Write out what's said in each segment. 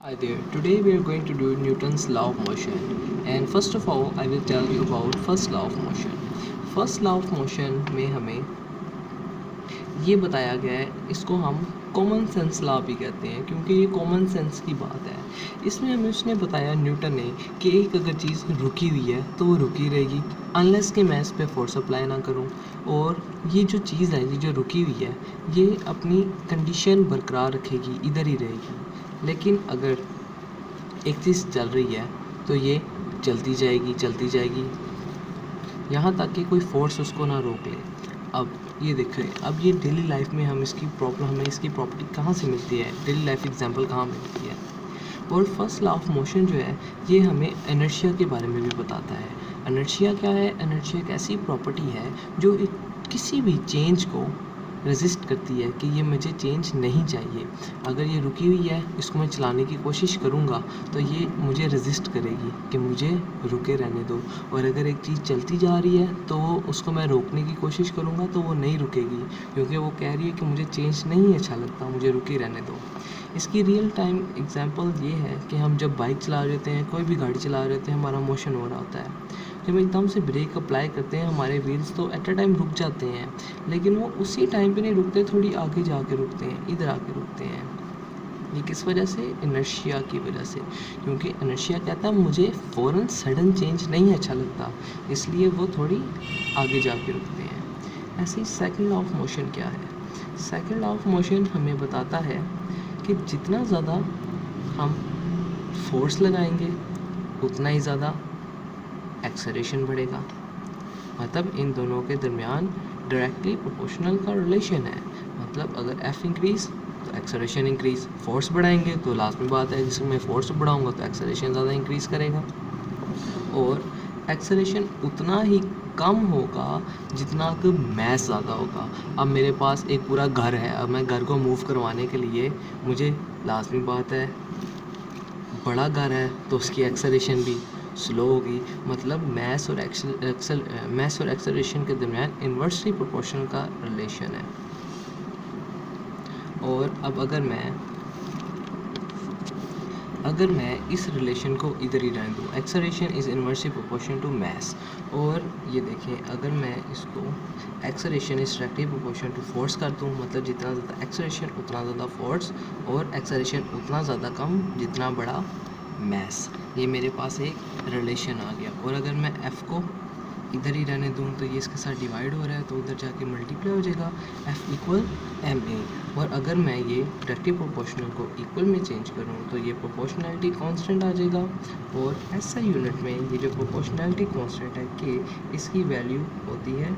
Hi there. Today we are going to do Newton's law of motion. And first of all, I will tell you about first law of motion. First law of motion में हमें ये बताया गया है, इसको हम common sense law भी कहते हैं क्योंकि ये कॉमन सेंस की बात है। इसमें हमें उसने बताया न्यूटन ने कि एक अगर चीज़ रुकी हुई है तो वो रुकी रहेगी अनलेस कि मैं इस पर फोर्स अप्लाई ना करूं, और ये जो चीज़ है, ये जो रुकी हुई है, ये अपनी कंडीशन बरकरार रखेगी, इधर ही रहेगी। लेकिन अगर एक चीज़ चल रही है तो ये चलती जाएगी यहाँ तक कि कोई फोर्स उसको ना रोक ले। अब ये देखें, अब ये डेली लाइफ में हमें इसकी प्रॉपर्टी कहाँ से मिलती है, डेली लाइफ एग्जांपल कहाँ मिलती है। और फर्स्ट लॉ ऑफ मोशन जो है ये हमें इनर्शिया के बारे में भी बताता है। इनर्शिया क्या है? इनर्शिया एक ऐसी प्रॉपर्टी है जो किसी भी चेंज को रेजिस्ट करती है कि ये मुझे चेंज नहीं चाहिए। अगर ये रुकी हुई है, इसको मैं चलाने की कोशिश करूँगा तो ये मुझे रेजिस्ट करेगी कि मुझे रुके रहने दो, और अगर एक चीज़ चलती जा रही है तो उसको मैं रोकने की कोशिश करूँगा तो वो नहीं रुकेगी, क्योंकि वो कह रही है कि मुझे चेंज नहीं अच्छा लगता, मुझे रुके रहने दो। इसकी रियल टाइम एग्जांपल ये है कि हम जब बाइक चला रहे होते हैं, कोई भी गाड़ी चला रहे होते हैं, हमारा मोशन हो रहा होता है, जब एकदम से ब्रेक अप्लाई करते हैं हमारे व्हील्स तो एट अ टाइम रुक जाते हैं, लेकिन वो उसी टाइम पे नहीं रुकते, थोड़ी आगे जाके रुकते हैं, इधर आके रुकते हैं। ये किस वजह से? इनर्शिया की वजह से, क्योंकि इनर्शिया कहता है मुझे फ़ौरन सडन चेंज नहीं अच्छा लगता, इसलिए वो थोड़ी आगे जाके रुकते हैं। ऐसे ही सेकंड लॉ ऑफ मोशन क्या है? सेकंड लॉ ऑफ मोशन हमें बताता है कि जितना ज़्यादा हम फोर्स लगाएंगे उतना ही ज़्यादा एक्सेलरेशन बढ़ेगा। मतलब इन दोनों के दरमियान डायरेक्टली प्रोपोर्शनल का रिलेशन है। मतलब अगर F इंक्रीज तो एक्सेलरेशन इंक्रीज, फोर्स बढ़ाएंगे तो लास्ट में बात है जिसमें मैं फोर्स बढ़ाऊंगा तो एक्सेलरेशन ज़्यादा इंक्रीज करेगा, और एक्सेलरेशन उतना ही कम होगा जितना कि मैस ज़्यादा होगा। अब मेरे पास एक पूरा घर है, अब मैं घर को मूव करवाने के लिए मुझे लाजमी बात है, बड़ा घर है तो उसकी एक्सेलरेशन भी स्लो होगी। मतलब मैस और एक्सेलरेशन के दरमियान इन्वर्सली प्रोपोर्शनल का रिलेशन है। और अब अगर मैं इस रिलेशन को इधर ही रहने दूँ, acceleration is inversely proportional to mass, और ये देखें अगर मैं इसको acceleration is directly proportional to force कर दूँ, मतलब जितना ज़्यादा एक्सेलरेशन उतना ज़्यादा फोर्स, और एक्सेलरेशन उतना ज़्यादा कम जितना बड़ा मैस, ये मेरे पास एक रिलेशन आ गया। और अगर मैं F को इधर ही रहने दूँ तो ये इसके साथ डिवाइड हो रहा है तो उधर जाके मल्टीप्लाई हो जाएगा, F इक्वल ma। और अगर मैं ये डायरेक्टली प्रोपोर्शनल को इक्वल में चेंज करूँ तो ये प्रोपोर्शनैलिटी कांस्टेंट आ जाएगा। और SI यूनिट में ये जो प्रोपोर्शनैलिटी कांस्टेंट है कि इसकी वैल्यू होती है,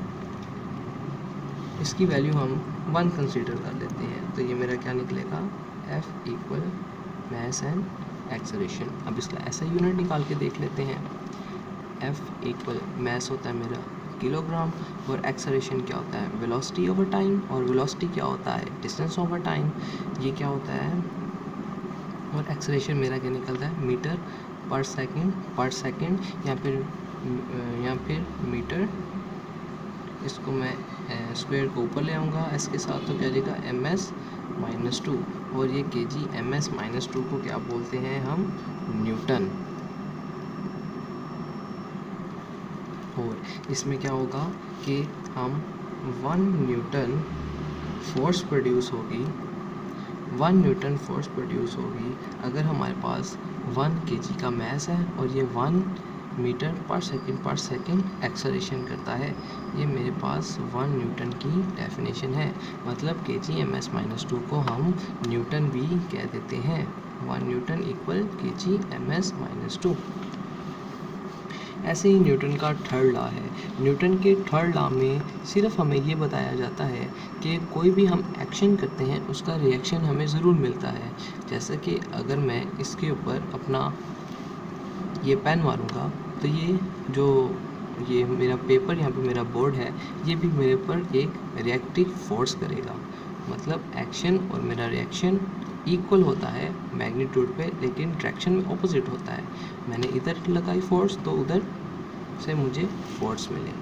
इसकी वैल्यू हम 1 कंसीडर कर लेते हैं, तो ये मेरा क्या निकलेगा? F equal mass and acceleration. अब इसका SI यूनिट निकाल के देख लेते हैं। F इक्वल मैस होता है मेरा किलोग्राम, और एक्सेलरेशन क्या होता है? वेलोसिटी ओवर टाइम, और वेलोसिटी क्या होता है? Distance over time. ये क्या होता है? और एक्सेलरेशन मेरा क्या निकलता है? मीटर पर सेकंड, या फिर मीटर। इसको मैं स्क्वायर को ऊपर ले आऊँगा एस के साथ, तो क्या जाएगा? ms-2, और ये kg ms-2 को क्या बोलते हैं हम? न्यूटन। और इसमें क्या होगा कि हम 1 न्यूटन फोर्स प्रोड्यूस होगी अगर हमारे पास 1 kg का मैस है और ये 1 मीटर पर सेकंड एक्सेलरेशन करता है। ये मेरे पास 1 न्यूटन की डेफिनेशन है। मतलब kg ms-2 को हम न्यूटन भी कह देते हैं। 1 न्यूटन इक्वल kg ms-2। ऐसे ही न्यूटन का थर्ड लॉ है। न्यूटन के थर्ड लॉ में सिर्फ हमें ये बताया जाता है कि कोई भी हम एक्शन करते हैं उसका रिएक्शन हमें ज़रूर मिलता है। जैसे कि अगर मैं इसके ऊपर अपना ये पेन मारूंगा तो ये मेरा पेपर, यहाँ पे मेरा बोर्ड है, ये भी मेरे पर एक रिएक्टिव फोर्स करेगा। मतलब एक्शन और मेरा रिएक्शन इक्वल होता है मैग्नीट्यूड पे, लेकिन डायरेक्शन में ऑपोजिट होता है। मैंने इधर लगाई फोर्स तो उधर से मुझे फोर्स मिले।